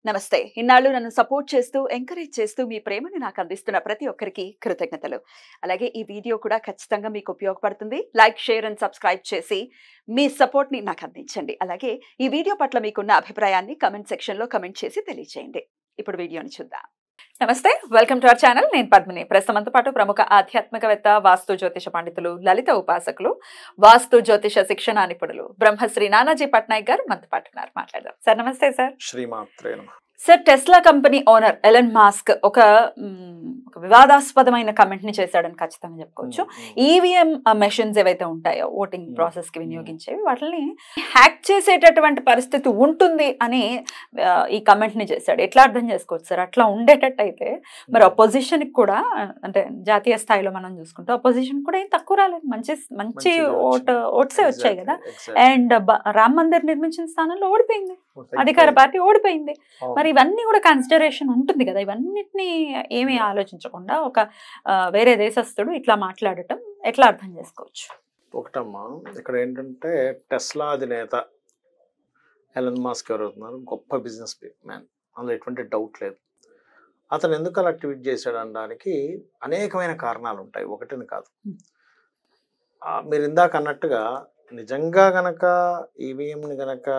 నమస్తే. ఇన్నాళ్ళు నన్ను సపోర్ట్ చేస్తూ, ఎంకరేజ్ చేస్తూ మీ ప్రేమని నాకు అందిస్తున్న ప్రతి ఒక్కరికి కృతజ్ఞతలు. అలాగే ఈ వీడియో కూడా ఖచ్చితంగా మీకు ఉపయోగపడుతుంది. లైక్, షేర్ అండ్ సబ్స్క్రైబ్ చేసి మీ సపోర్ట్‌ని నాకు అందించండి. అలాగే ఈ వీడియో పట్ల మీకున్న అభిప్రాయాన్ని కామెంట్ సెక్షన్‌లో కామెంట్ చేసి తెలియజేయండి. ఇప్పుడు వీడియోని చూద్దాం. నమస్తే, వెల్కమ్ టు అవర్ ఛానల్. నేను పద్మిని. ప్రస్తుతంతో పాటు ప్రముఖ ఆధ్యాత్మికవేత్త, వాస్తు జ్యోతిష పండితులు, లలిత ఉపాసకులు, వాస్తు జ్యోతిష శిక్షణ నిపుణులు బ్రహ్మశ్రీ నానాజీ పట్నాయక్ గారు మనతో పాటు ఉన్నారు. మాట్లాడదాం. సార్ నమస్తే. సార్ శ్రీమాత్రే నమః. Sir, Tesla company owner Elon Musk ఒక వివాదాస్పదమైన కమెంట్ ని చేశాడని ఖచ్చితంగా చెప్పుకోవచ్చు. ఈవీఎం మెషిన్స్ ఏవైతే ఉంటాయో ఓటింగ్ ప్రాసెస్ కి వినియోగించేవి, వాటిని హ్యాక్ చేసేటటువంటి పరిస్థితి ఉంటుంది అని ఈ కమెంట్ ని చేశాడు. ఎట్లా అర్థం చేసుకోవచ్చు సార్? అట్లా ఉండేటట్టు అయితే మరి అపోజిషన్ కి కూడా, అంటే జాతీయ స్థాయిలో మనం చూసుకుంటే అపోజిషన్ కూడా ఏం తక్కువ రాలేదు, మంచి ఓట్సే వచ్చాయి కదా. అండ్ రామ్ మందిర్ నిర్మించిన స్థానంలో ఓడిపోయింది, అధికార పార్టీ ఓడిపోయింది. మరి ఇవన్నీ కూడా కన్సిడరేషన్ ఉంటుంది కదా. ఇవన్నిటిని ఏమీ ఆలోచించకుండా ఒక వేరే దేశస్థుడు ఇట్లా మాట్లాడటం ఎట్లా అర్థం చేసుకోవచ్చు? ఒకటమ్మా, ఇక్కడ ఏంటంటే టెస్లా అధినేత ఎలన్ మాస్క్ ఎవరవుతున్నారు, గొప్ప బిజినెస్ మ్యాన్, అందులో ఎటువంటి డౌట్ లేదు. అతను ఎందుకు అలా ట్వీట్ చేశాడు అనడానికి అనేకమైన కారణాలు ఉంటాయి, ఒకటిని కాదు. మీరు ఇందాక అన్నట్టుగా నిజంగా గనక ఈవీఎంని గనక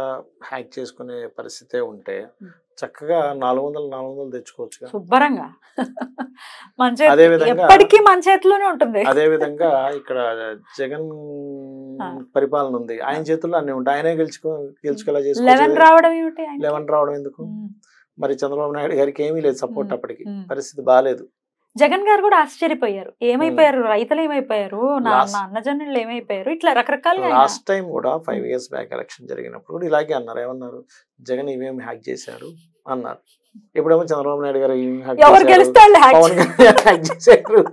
హ్యాక్ చేసుకునే పరిస్థితే ఉంటే చక్కగా 400 తెచ్చుకోవచ్చు శుభ్రంగా. ఎప్పటికీ మన చేతిలోనే ఉంటుంది. అదే విధంగా ఇక్కడ జగన్ పరిపాలన ఉంది, ఆయన చేతుల్లో అన్ని ఉంటాయి. ఆయనే గెలుచుకోలా చేసుకోవచ్చు. 11 రావడం ఎందుకు? మరి చంద్రబాబు నాయుడు గారికి ఏమీ లేదు సపోర్ట్, అప్పటికి పరిస్థితి బాగాలేదు. జగన్ గారు కూడా ఆశ్చర్యపోయారు, ఏమైపోయారు రైతులు, ఏమైపోయారు నా అన్నజనులు, ఏమైపోయారు, ఇట్లా రకరకాలుగా. లాస్ట్ టైం కూడా 5 years బ్యాక్ ఎలక్షన్ జరిగినప్పుడు కూడా ఇలాగే అన్నారు. ఏమన్నారు? జగన్ ఈవీఎం హ్యాక్ చేశారు అన్నారు. ఇప్పుడేమో చంద్రబాబు నాయుడు గారు ఎవరు గెలుస్తారు, హ్యాక్ చేశారు,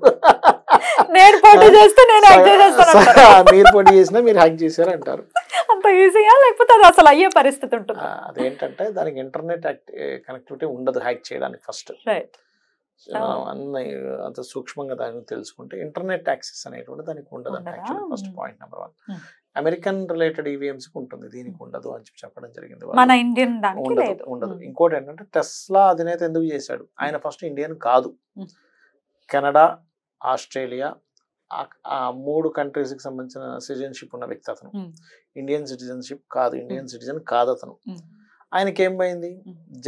నేను పోటీ చేస్తే నేను హ్యాక్ చేసేస్తాను, మీరు పోటీ చేసినా మీరు హ్యాక్ చేశారు అంటారు. అంత ఈజీగా? లేకపోతే అది అసలు అయ్యే పరిస్థితి ఉంటుంది? అదేంటంటే దానికి ఇంటర్నెట్ కనెక్టివిటీ ఉండదు హ్యాక్ చేయడానికి. ఫస్ట్ అన్ని అంత సూక్ష్మంగా దాన్ని తెలుసుకుంటే ఇంటర్నెట్ యాక్సెస్ అనేటువంటి దానికి ఉండదు actually. First point number 1. American related EVMs కి ఉంటుంది, దీనికి ఉండదు అని చెప్పడం జరిగింది. మన ఇండియన్ ఉండదు. ఇంకోటి ఏంటంటే టెస్లా అధినేత ఎందుకు చేశాడు? ఆయన ఫస్ట్ ఇండియన్ కాదు, కెనడా, ఆస్ట్రేలియా, ఆ 3 countries కి సంబంధించిన సిటిజన్షిప్ ఉన్న వ్యక్తి అతను. ఇండియన్ సిటిజన్షిప్ కాదు, ఇండియన్ సిటిజన్ కాదు అతను. ఆయనకి ఏం పోయింది?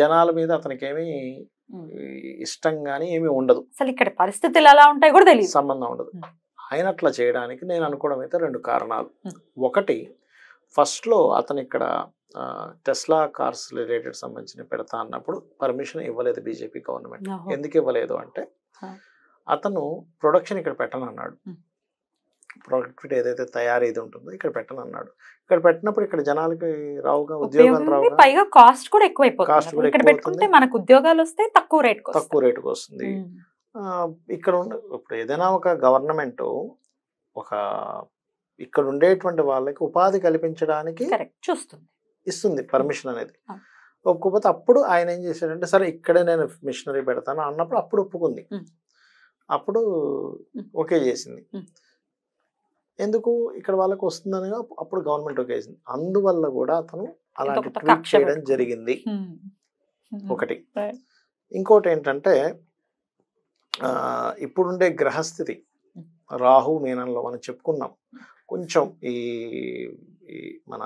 జనాల మీద అతనికి ఏమి ఇష్టం గానీ ఏమీ ఉండదు, అసలు ఇక్కడ పరిస్థితులు ఎలా ఉంటాయి కూడా తెలియదు, సంబంధం ఉండదు. ఆయన అట్లా చేయడానికి నేను అనుకోవడం అయితే 2 కారణాలు. ఒకటి, ఫస్ట్లో అతను ఇక్కడ టెస్లా కార్స్ రిలేటెడ్ సంబంధించిన పెడతా అన్నప్పుడు పర్మిషన్ ఇవ్వలేదు బీజేపీ గవర్నమెంట్. ఎందుకు ఇవ్వలేదు అంటే అతను ప్రొడక్షన్ ఇక్కడ పెట్టనన్నాడు. ప్రొడక్ట్ ఏదైతే తయారీది ఉంటుందో ఇక్కడ పెట్టనన్నాడు. ఇక్కడ పెట్టినప్పుడు ఇక్కడ జనాలకి రావుగా, ఉద్యోగాలు రావుగా, పైగా కాస్ట్ కూడా ఎక్కువైపోతుంది. ఇక్కడ పెట్టుకుంటే మనకు ఉద్యోగాలు వస్తే తక్కువ రేటుకి వస్తుంది. ఇక్కడ ఇప్పుడు ఏదైనా ఒక గవర్నమెంట్ ఒక ఇక్కడ ఉండేటువంటి వాళ్ళకి ఉపాధి కల్పించడానికి ఇస్తుంది పర్మిషన్ అనేది. ఒప్పుకోకపోతే అప్పుడు ఆయన ఏం చేశాడంటే, సరే ఇక్కడే నేను మిషనరీ పెడతాను అన్నప్పుడు అప్పుడు ఒప్పుకుంది, అప్పుడు ఓకే చేసింది. ఎందుకు ఇక్కడ వాళ్ళకి వస్తుందని అప్పుడు గవర్నమెంట్ ఓకే చేసింది. అందువల్ల కూడా అతను అలాంటి ట్వీట్ చేయడం జరిగింది. ఒకటి. ఇంకోటి ఏంటంటే ఇప్పుడుండే గ్రహస్థితి రాహు మీనంలో మనం చెప్పుకున్నాం. కొంచెం ఈ మన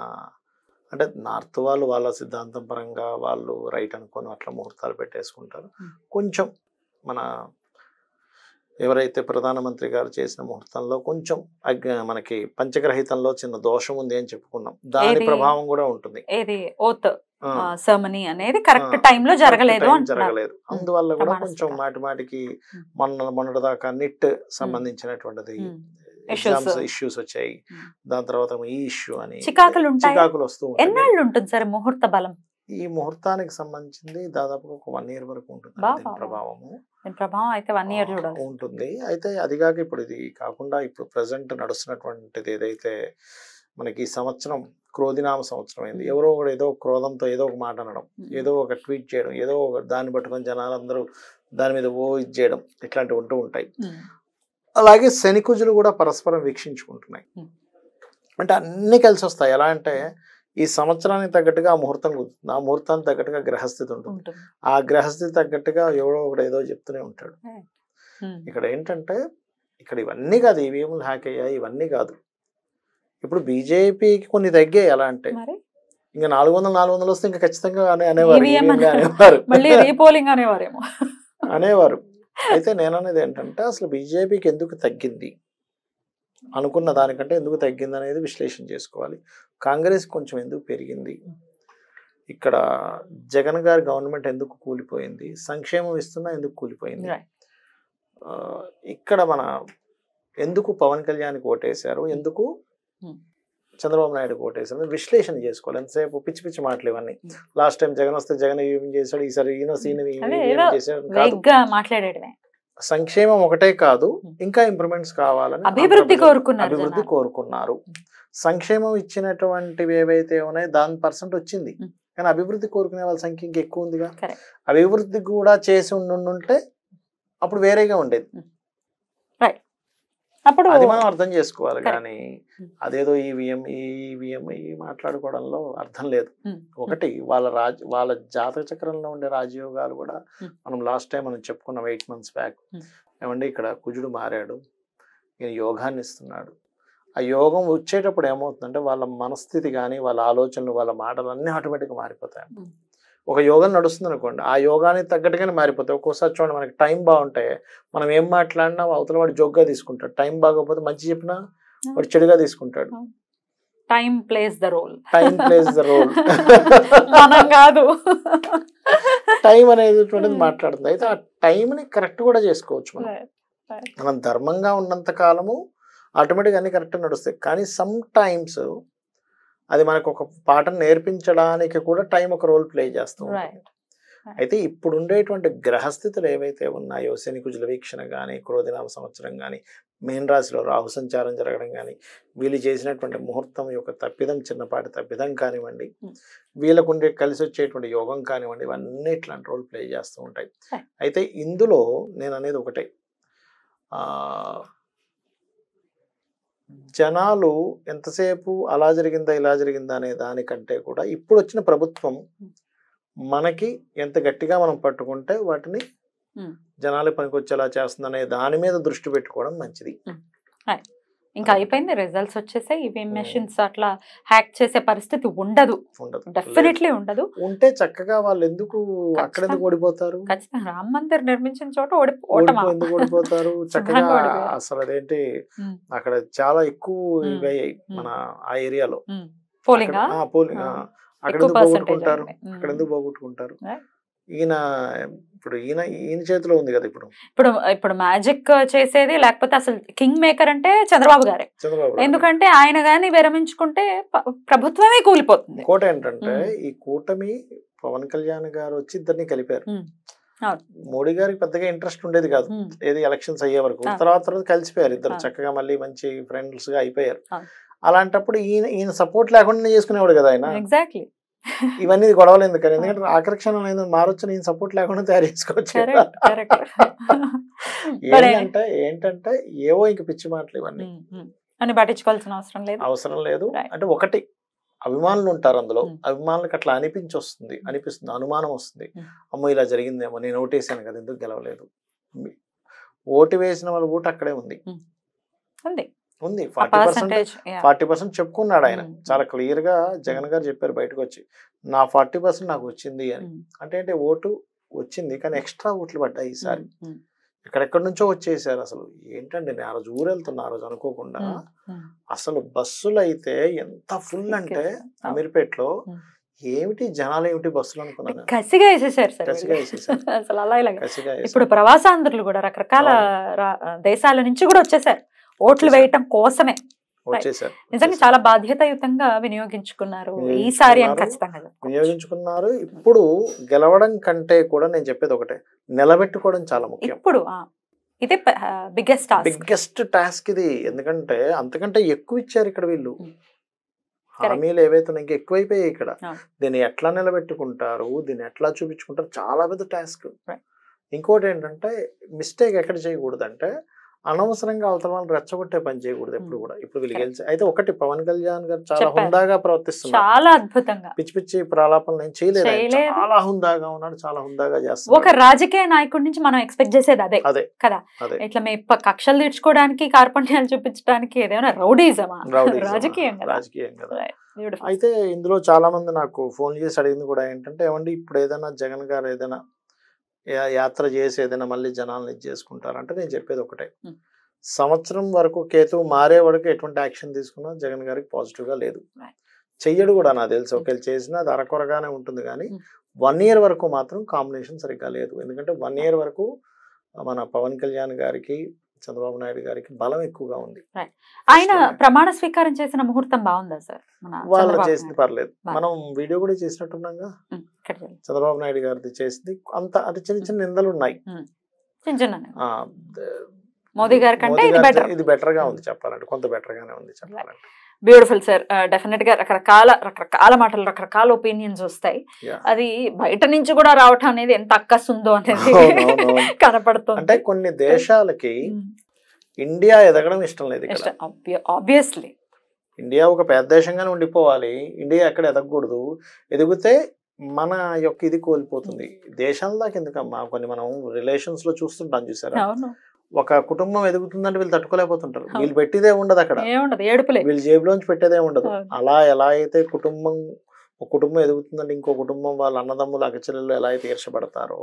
అంటే నార్త్ వాళ్ళు వాళ్ళ సిద్ధాంతం పరంగా వాళ్ళు రైట్ అనుకొని అట్లా ముహూర్తాలు పెట్టేసుకుంటారు. కొంచెం మన ఎవరైతే ప్రధానమంత్రి గారు చేసిన ముహూర్తంలో కొంచెం మనకి పంచగ్రహితంలో చిన్న దోషం ఉంది అని చెప్పుకున్నాం. దాని ప్రభావం కూడా ఉంటుంది. జరగలేదు. అందువల్ల కూడా కొంచెం మాటిమాటికి మొన్నటిదాకా నిట్ సంబంధించినటువంటిది ఎగ్జామ్స్ ఇష్యూస్ వచ్చాయి. దాని తర్వాత ఈ ఇష్యూ అని చికాకులు వస్తూ ఉంటాయి. ముహూర్త బలం ఈ ముహూర్తానికి సంబంధించింది దాదాపు ఒక 1 year వరకు ఉంటుంది ప్రభావం అయితే 1 year ఉంటుంది. అయితే అదిగాక ఇప్పుడు ఇది కాకుండా ఇప్పుడు ప్రెసెంట్ నడుస్తున్నటువంటిది ఏదైతే మనకి సంవత్సరం క్రోధినామ సంవత్సరం అయింది. ఎవరో ఒకడు ఏదో క్రోధంతో ఏదో ఒక మాట అనడం, ఏదో ఒక ట్వీట్ చేయడం, ఏదో ఒక దాన్ని పట్టుకొని జనాలందరూ దాని మీద ఇది చేయడం, ఇట్లాంటివి ఉంటూ ఉంటాయి. అలాగే శనికుజులు కూడా పరస్పరం వీక్షించుకుంటున్నాయి. అంటే అన్ని కలిసి వస్తాయి. ఎలా అంటే ఈ సంవత్సరానికి తగ్గట్టుగా ఆ ముహూర్తం కుదురుతుంది, ఆ ముహూర్తానికి తగ్గట్టుగా గ్రహస్థితి ఉంటుంది, ఆ గ్రహస్థితి తగ్గట్టుగా ఎవడో ఒకడు ఏదో చెప్తూనే ఉంటాడు. ఇక్కడ ఏంటంటే ఇక్కడ ఇవన్నీ కాదు, ఈవీఎంలు హ్యాక్ అయ్యాయి ఇవన్నీ కాదు. ఇప్పుడు బీజేపీకి కొన్ని తగ్గాయి. ఎలా అంటే ఇంకా 400 వస్తే ఇంకా ఖచ్చితంగా అనేవారు అనేవారు. అయితే నేను అనేది ఏంటంటే అసలు బీజేపీకి ఎందుకు తగ్గింది, అనుకున్న దానికంటే ఎందుకు తగ్గింది అనేది విశ్లేషణ చేసుకోవాలి. కాంగ్రెస్ కొంచెం ఎందుకు పెరిగింది, ఇక్కడ జగన్ గారి గవర్నమెంట్ ఎందుకు కూలిపోయింది, సంక్షేమం ఇస్తున్నా ఎందుకు కూలిపోయింది, ఇక్కడ మన ఎందుకు పవన్ కళ్యాణ్కి ఓటేశారు, ఎందుకు చంద్రబాబు నాయుడుకి ఓటేశారు విశ్లేషణ చేసుకోవాలి. ఎంతసేపు పిచ్చి పిచ్చి మాటలు ఇవన్నీ. లాస్ట్ టైం జగన్ వస్తే జగన్ ఏం చేశాడు, ఈసారి ఈయన మాట్లాడేటమే. సంక్షేమం ఒకటే కాదు, ఇంకా ఇంప్రూవ్మెంట్స్ కావాలని అభివృద్ధి కోరుకున్నారు. సంక్షేమం ఇచ్చినటువంటివి ఏవైతే ఉన్నాయో దాని % వచ్చింది, కానీ అభివృద్ధి కోరుకునే వాళ్ళ సంఖ్య ఇంకా ఎక్కువ ఉందిగా. అభివృద్ధి కూడా చేసి ఉండుంటే అప్పుడు వేరేగా ఉండేది. అప్పుడు అది మనం అర్థం చేసుకోవాలి. కానీ అదేదో ఈవీఎం మాట్లాడుకోవడంలో అర్థం లేదు. ఒకటి వాళ్ళ జాతక చక్రంలో ఉండే రాజయోగాలు కూడా మనం లాస్ట్ టైం మనం చెప్పుకున్నాం 8 months బ్యాక్. ఏమంటే ఇక్కడ కుజుడు మారాడు, ఈయన యోగాన్ని ఇస్తున్నాడు. ఆ యోగం వచ్చేటప్పుడు ఏమవుతుందంటే వాళ్ళ మనస్థితి కానీ వాళ్ళ ఆలోచనలు వాళ్ళ మాటలు అన్నీ ఆటోమేటిక్గా మారిపోతాయి. ఒక యోగం నడుస్తుంది అనుకోండి, ఆ యోగానికి తగ్గట్టుగానే మారిపోతాయి. ఒక్కోసారి చూడండి మనకి టైం బాగుంటాయి, మనం ఏం మాట్లాడినా అవతల వాడు జోక్గా తీసుకుంటాడు. టైం బాగోకపోతే మంచి చెప్పినా వాడు చెడుగా తీసుకుంటాడు. Time plays the role. కాదు, టైం అనేది మాట్లాడుతుంది. అయితే ఆ టైంని కరెక్ట్ కూడా చేసుకోవచ్చు. మనం ధర్మంగా ఉన్నంత కాలము ఆటోమేటిక్గా అన్ని కరెక్ట్ నడుస్తాయి. కానీ సమ్ టైమ్స్ అది మనకు ఒక పాఠం నేర్పించడానికి కూడా టైం ఒక రోల్ ప్లే చేస్తూ ఉంటుంది. అయితే ఇప్పుడు ఉండేటువంటి గ్రహస్థితులు ఏవైతే ఉన్నాయో, శని కుజుల వీక్షణ కానీ, క్రోధినామ సంవత్సరం కానీ, మీన రాశిలో రాహు సంచారం జరగడం కానీ, వీళ్ళు చేసినటువంటి ముహూర్తం యొక్క తప్పిదం, చిన్నపాటి తప్పిదం కానివ్వండి, వీళ్ళకు ఉండే కలిసి వచ్చేటువంటి యోగం కానివ్వండి, ఇవన్నీ ఇట్లాంటి రోల్ ప్లే చేస్తూ ఉంటాయి. అయితే ఇందులో నేను అనేది ఒకటే, జనాలు ఎంతసేపు అలా జరిగిందా ఇలా జరిగిందా అనే దానికంటే కూడా ఇప్పుడు వచ్చిన ప్రభుత్వం మనకి ఎంత గట్టిగా మనం పట్టుకుంటే వాటిని జనాలు పనికొచ్చేలా చేస్తుందనే దాని మీద దృష్టి పెట్టుకోవడం మంచిది. ఇంకా అయిపోయింది, రిజల్ట్స్ వచ్చేసాయి. ఈవీఎం మెషిన్స్ అట్లా హ్యాక్ చేసే పరిస్థితి ఉండదు, డెఫినెట్లీ ఉండదు. ఉంటే చక్కగా వాళ్ళు ఎందుకు అక్కడ ఎందుకు ఓడిపోతారు? ఖచ్చితంగా రామ మందిర్ నిర్మించిన చోట ఎందుకు ఓడిపోతారు? చక్కగా అసలు అదేంటి అక్కడ చాలా ఎక్కువ అయ్యాయి మన ఆ ఏరియాలో పోలింగ్. అక్కడ ఎందుకు పోగొట్టుకుంటారు? అక్కడ ఎందుకు పోగొట్టుకుంటారు? ఈయన చేతిలో ఉంది కదా ఇప్పుడు మ్యాజిక్ చేసేది, లేకపోతే అసలు కింగ్ మేకర్ అంటే చంద్రబాబు గారే. ఎందుకంటే ఆయన గాని విరమించుకుంటే ప్రభుత్వమే కూలిపోతుంది. ఇంకోటి ఏంటంటే ఈ కూటమి పవన్ కళ్యాణ్ గారు వచ్చి ఇద్దరిని కలిపారు. మోడీ గారికి పెద్దగా ఇంట్రెస్ట్ ఉండేది కాదు ఏది ఎలక్షన్స్ అయ్యే వరకు. తర్వాత కలిసిపోయారు ఇద్దరు, చక్కగా మళ్ళీ మంచి ఫ్రెండ్స్ గా అయిపోయారు. అలాంటప్పుడు ఈయన సపోర్ట్ లేకుండా చేసుకునేవాడు కదా ఆయన. ఎగ్జాక్ట్లీ. ఇవన్నీ గొడవలు ఎందుకని, ఎందుకంటే ఆకర్షణ మారొచ్చు, నేను సపోర్ట్ లేకుండా తయారు చేసుకోవచ్చు. ఏంటంటే ఏవో ఇంక పిచ్చి మాటలు ఇవన్నీ పట్టించుకోవాల్సిన అవసరం లేదు. అంటే ఒకటి అభిమానులు ఉంటారు, అందులో అభిమానులకు అట్లా అనిపిస్తుంది, అనుమానం వస్తుంది, అమ్మో ఇలా జరిగిందేమో, నేను ఓటేసాను కదా ఎందుకు గెలవలేదు. ఓటు వేసిన వాళ్ళ ఓటు అక్కడే ఉంది. 40% చెప్పుకున్నాడు ఆయన చాలా క్లియర్ గా. జగన్ గారు చెప్పారు బయటకు వచ్చి, నా 40% నాకు వచ్చింది అని. అంటే ఓటు వచ్చింది కానీ ఎక్స్ట్రా ఓట్లు పడ్డాయి ఈసారి, ఎక్కడెక్కడి నుంచో వచ్చేసారు. అసలు ఏంటంటే నేను ఆ రోజు ఊరు వెళ్తున్నా, ఆ రోజు అనుకోకుండా అసలు బస్సులు అయితే ఎంత ఫుల్ అంటే అమీర్పేటలో ఏమిటి జనాలు ఏమిటి బస్సులు అనుకున్నాను. కసిగా వేసేసారు. అసలు అలా ఇప్పుడు ప్రవాసాంధ్రులు కూడా రకరకాల దేశాల నుంచి కూడా వచ్చేసారు ఓట్లు వేయటం కోసమే. నిజంగా చాలా బాధ్యతాయుతంగా వినియోగించుకున్నారు ఈసారి అని ఖచ్చితంగా వినియోగించుకున్నారు. ఇప్పుడు గెలవడం కంటే కూడా నేను చెప్పేది ఒకటే, నిలబెట్టుకోవడం చాలా ముఖ్యం. ఇప్పుడు ఇదే బిగ్గెస్ట్ టాస్క్ ఇది. ఎందుకంటే అంతకంటే ఎక్కువ ఇచ్చారు ఇక్కడ వీళ్ళు, హామీలు ఏవైతే ఇంకా ఎక్కువైపోయాయి ఇక్కడ. దీన్ని ఎట్లా నిలబెట్టుకుంటారు, దీన్ని ఎట్లా చూపించుకుంటారు, చాలా పెద్ద టాస్క్. ఇంకోటి ఏంటంటే మిస్టేక్ ఎక్కడ చేయకూడదు అంటే అనవసరంగా అవతల వాళ్ళని రెచ్చగొట్టే పని చేయకూడదు ఎప్పుడు కూడా. ఇప్పుడు వీళ్ళు గెలిచి అయితే ఒకటి పవన్ కళ్యాణ్ గారు చాలా హుందాగా ప్రవర్తిస్తున్నారు, చాలా అద్భుతంగా, పిచ్చి పిచ్చి ప్రలాపనలు ఏం చేయలేదు, చాలా హుందాగా ఉన్నాడు, చాలా హుందాగా చేస్తాడు. ఒక రాజకీయ నాయకుడి నుంచి మనం ఎక్స్పెక్ట్ చేసేది అదే అదే కదా. ఇట్లా కక్షలు తీర్చుకోవడానికి, కార్పణ్యాలు చూపించడానికి ఏదైనా రౌడీజమా? రాజకీయం కదా. అయితే ఇందులో చాలా మంది నాకు ఫోన్ చేసి అడిగింది కూడా ఏంటంటే, ఏమండి ఇప్పుడు ఏదైనా జగన్ గారు ఏదైనా యాత్ర చేసి ఏదైనా మళ్ళీ జనాలను ఇది చేసుకుంటారంటే నేను చెప్పేది ఒకటే, సంవత్సరం వరకు కేతువు మారే వరకు ఎటువంటి యాక్షన్ తీసుకున్నా జగన్ గారికి పాజిటివ్ గా లేదు, చెయ్యడు కూడా నాకు తెలుసు. ఒకవేళ చేసినా అది అరకొరగానే ఉంటుంది, కానీ 1 year వరకు మాత్రం కాంబినేషన్ సరిగ్గా లేదు. ఎందుకంటే 1 year వరకు మన పవన్ కళ్యాణ్ గారికి, చంద్రబాబు నాయుడు గారికి బలం ఎక్కువగా ఉంది. ఆయన ప్రమాణ స్వీకారం చేసిన ముహూర్తం బాగుందా సార్? వాళ్ళు చేసింది పర్లేదు, మనం వీడియో కూడా చేసినట్టున్నాగా. చంద్రబాబు నాయుడు గారిది చేసింది అంత అంటే చిన్న చిన్న నిందలు ఉన్నాయి, మోదీ గారి కంటే ఇది బెటర్ గా ఉంది చెప్పాలంటే, కొంత బెటర్ గానే ఉంది చెప్పాలంటే. Beautiful sir. డెఫినెట్ గా రకరకాల మాటలు, రకరకాల ఒపీనియన్స్ వస్తాయి. అది బయట నుంచి కూడా రావటం అనేది ఎంత అక్కస్ ఉందో అనేది కనపడుతుంది. అంటే కొన్ని దేశాలకి ఇండియా ఎదగడం ఇష్టం లేదు. ఆబ్వియస్లీ ఇండియా ఒక పెద్ద దేశంగానే ఉండిపోవాలి, ఇండియా ఎక్కడ ఎదగకూడదు. ఎదిగితే మన యొక్క ఇది కోల్పోతుంది. దేశాల దాకా ఎందుకమ్మా, కొన్ని మనం రిలేషన్స్ లో చూస్తుంటాం చూసారా, ఒక కుటుంబం ఎదుగుతుందంటే వీళ్ళు తట్టుకోలేకపోతుంటారు, వీళ్ళు పెట్టేదే ఉండదు అక్కడ, వీళ్ళు జేబులోంచి పెట్టేదే ఉండదు. అలా ఎలా అయితే ఒక కుటుంబం ఎదుగుతుందంటే ఇంకో కుటుంబం వాళ్ళ అన్నదమ్ములు అక్కచెల్లెళ్ళు ఎలా అయితే ఈర్షపడతారో,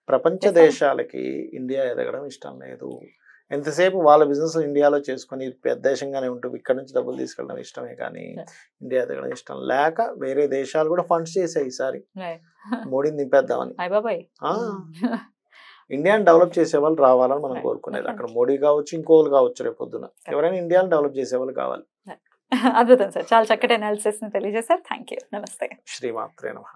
ప్రపంచ దేశాలకి ఇండియా ఎదగడం ఇష్టం లేదు. ఎంతసేపు వాళ్ళ బిజినెస్ ఇండియాలో చేసుకుని పెద్ద దేశంగానే ఉంటుంది, ఇక్కడ నుంచి డబ్బులు తీసుకెళ్ళడం ఇష్టమే, కానీ ఇండియా ఎదగడం ఇష్టం లేక వేరే దేశాలు కూడా ఫండ్స్ చేసాయి ఈసారి మోడీని నింపేద్దామని. ఇండియాని డెవలప్ చేసే వాళ్ళు రావాలని మనం కోరుకునేది. అక్కడ మోడీ కావచ్చు, ఇంకోళ్ళు కావచ్చు, రేపు పొద్దున ఎవరైనా ఇండియాని డెవలప్ చేసే వాళ్ళు కావాలి. అద్భుతం సార్, చాలా చక్కటి అనాలిసిస్ ని తెలియజేశారు. Thank you. నమస్తే. శ్రీమాత్రే నమః.